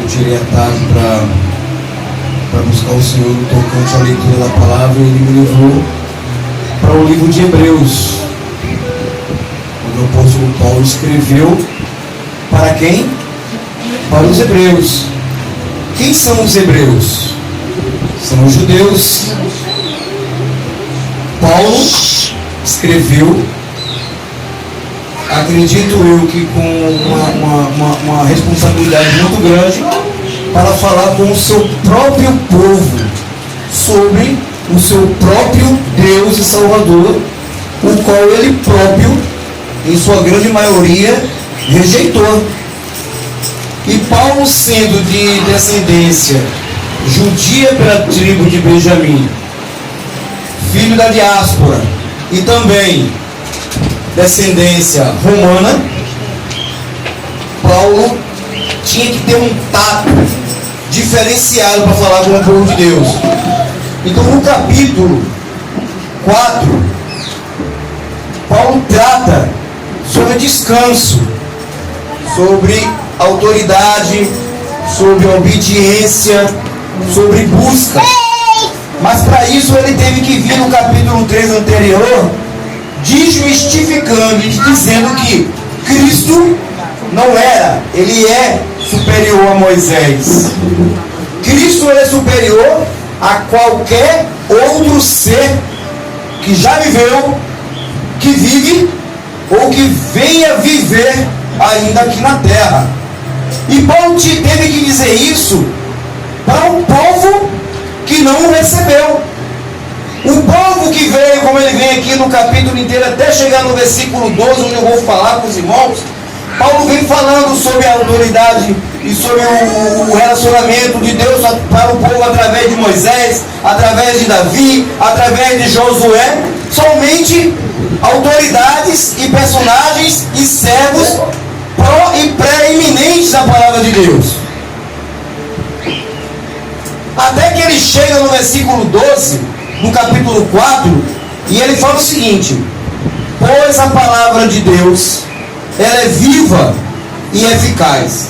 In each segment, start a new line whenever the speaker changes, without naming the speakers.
tirei a tarde para buscar o Senhor tocante à leitura da palavra, e Ele me levou para o livro de Hebreus, onde o apóstolo Paulo escreveu para quem? Para os hebreus. Quem são os hebreus? São os judeus. Paulo escreveu, acredito eu que com uma responsabilidade muito grande, para falar com o seu próprio povo sobre o seu próprio Deus e Salvador, o qual ele próprio, em sua grande maioria, rejeitou. E Paulo, sendo de descendência judia pela tribo de Benjamim, filho da diáspora, e também descendência romana, Paulo tinha que ter um tato diferenciado para falar com o povo de Deus. Então, no capítulo 4, Paulo trata sobre descanso, sobre autoridade, sobre obediência, sobre busca. Mas para isso ele teve que vir no capítulo 3 anterior, desmistificando e dizendo que Cristo não era, ele é superior a Moisés. Cristo é superior a qualquer outro ser que já viveu, que vive ou que venha viver ainda aqui na terra. E Paulo teve que dizer isso para um povo que não o recebeu. O povo que veio, como ele vem aqui no capítulo inteiro, até chegar no versículo 12, onde eu vou falar com os irmãos, Paulo vem falando sobre a autoridade e sobre o relacionamento de Deus para o povo através de Moisés, através de Davi, através de Josué. Somente autoridades e personagens e servos pró e pré-eminentes da palavra de Deus. Até que ele chega no versículo 12, no capítulo 4, e ele fala o seguinte: pois a palavra de Deus, ela é viva e eficaz,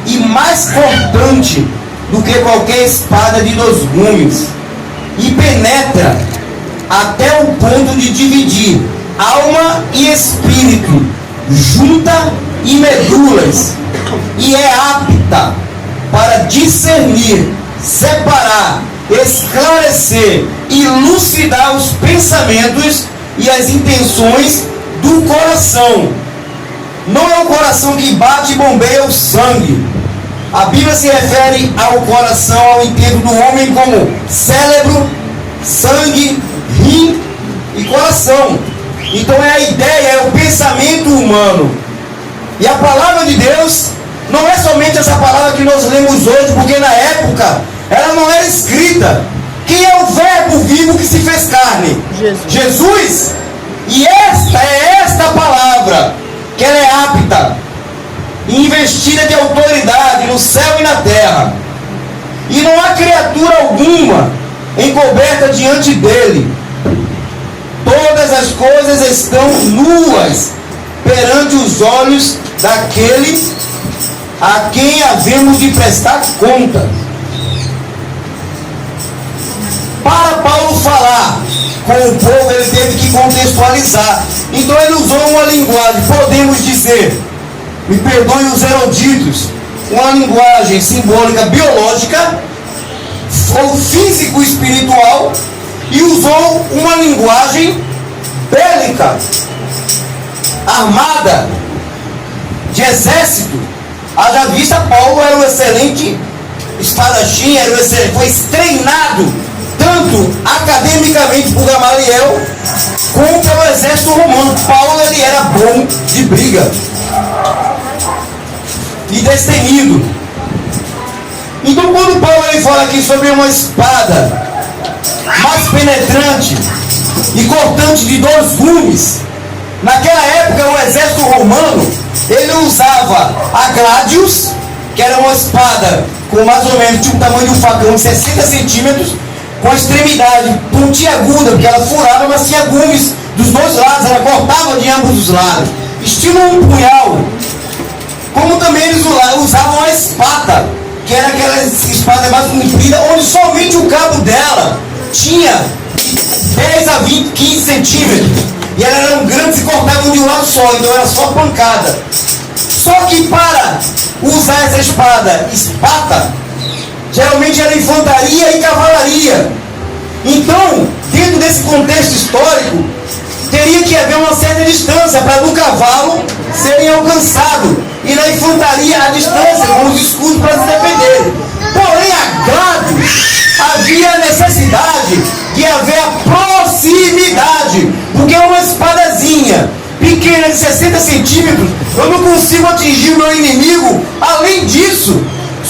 e mais cortante do que qualquer espada de 2 gumes, e penetra até o ponto de dividir alma e espírito, junta e medulas, e é apta para discernir, separar, esclarecer e elucidar os pensamentos e as intenções do coração. Não é o coração que bate e bombeia o sangue. A Bíblia se refere ao coração, ao intento do homem, como cérebro, sangue, rim e coração. Então é a ideia, é o pensamento humano. E a palavra de Deus não é somente essa palavra que nós lemos hoje, porque na época ela não era escrita. Quem é o verbo vivo que se fez carne? Jesus. E esta é esta palavra, que ela é apta e investida de autoridade no céu e na terra. E não há criatura alguma encoberta diante dele. Todas as coisas estão nuas perante os olhos daquele a quem havemos de prestar conta. Para Paulo falar com o povo, ele teve que contextualizar. Então ele usou uma linguagem, podemos dizer, me perdoem os eruditos, uma linguagem simbólica biológica ou físico-espiritual, e usou uma linguagem bélica, armada, de exército. Haja vista, Paulo era um excelente espadachim, foi treinado tanto academicamente por Gamaliel como pelo exército romano. Paulo, ele era bom de briga e destemido. Então, quando Paulo ele fala aqui sobre uma espada mais penetrante e cortante de 2 gumes, naquela época o exército romano ele usava a gladius, que era uma espada com mais ou menos de um tamanho de um facão de 60 centímetros, com a extremidade pontiaguda, porque ela furava, mas tinha gumes dos 2 lados, ela cortava de ambos os lados, estilo um punhal. Como também eles usavam a espada, que era aquela espada mais comprida, onde somente o cabo dela tinha 10 a 20, 15 centímetros. E elas eram grandes e cortavam de um lado só, então era só pancada. Só que para usar essa espada, espata, geralmente era infantaria e cavalaria. Então, dentro desse contexto histórico, teria que haver uma certa distância para do cavalo serem alcançados e na infantaria a distância com os escudos para se defender. Porém, a gado havia a necessidade de haver a proximidade, porque uma espadazinha pequena de 60 centímetros, eu não consigo atingir o meu inimigo, além disso,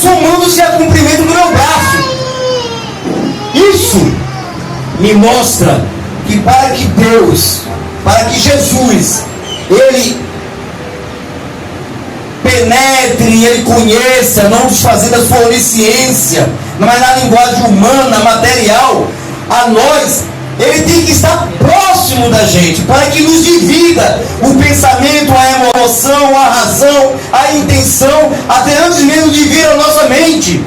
somando-se a comprimento do meu braço. Isso me mostra que para que Deus, para que Jesus, Ele penetre, Ele conheça, não desfazendo a sua onisciência, mas na linguagem humana, material, a nós, Ele tem que estar próximo da gente, para que nos divida o pensamento, a emoção, a razão, a intenção, até antes mesmo de vir a nossa mente.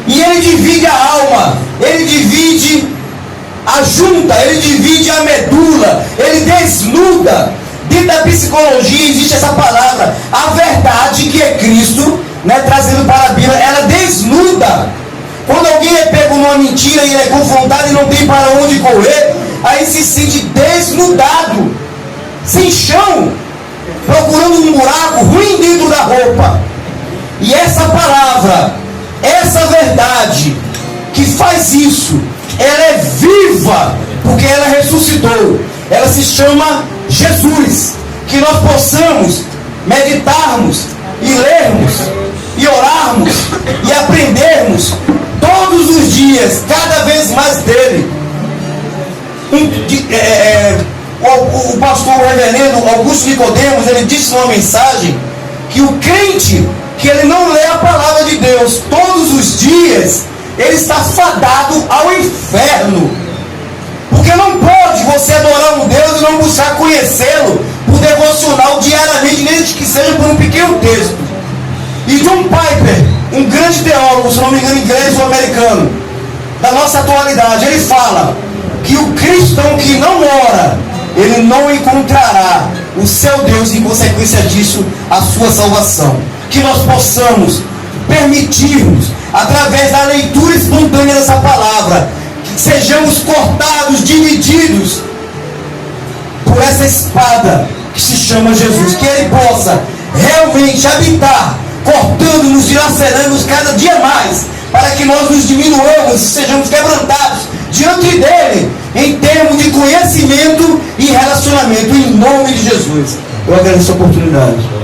E Ele divide a alma, Ele divide a junta, Ele divide a medula, Ele desnuda. Dentro da psicologia existe essa palavra, a verdade que é Cristo, né, trazendo para a Bíblia, ela desnuda. Quando alguém é pego numa mentira e ele é confrontado e não tem para onde correr, aí se sente desnudado, sem chão, procurando um buraco ruim dentro da roupa. E essa palavra, essa verdade que faz isso, ela é viva, porque ela ressuscitou. Ela se chama Jesus. Que nós possamos meditarmos e lermos e orarmos e aprendermos todos os dias, cada vez mais dele. O pastor reverendo Augusto Nicodemos, ele disse numa mensagem que o crente que ele não lê a palavra de Deus todos os dias, ele está fadado ao inferno. Porque não pode você adorar um Deus e não buscar conhecê-lo por devocional diariamente, nem que seja por um pequeno texto. E John Piper, um grande teólogo, se não me engano, inglês ou americano, da nossa atualidade, ele fala que o cristão que não ora, ele não encontrará o seu Deus e, em consequência disso, a sua salvação. Que nós possamos permitirmos, através da leitura espontânea dessa palavra, que sejamos cortados, divididos por essa espada que se chama Jesus. Que Ele possa realmente habitar, cortando-nos, dilacerando-nos cada dia mais, para que nós nos diminuamos e sejamos quebrantados diante dEle, em termos de conhecimento e relacionamento, em nome de Jesus. Eu agradeço a oportunidade.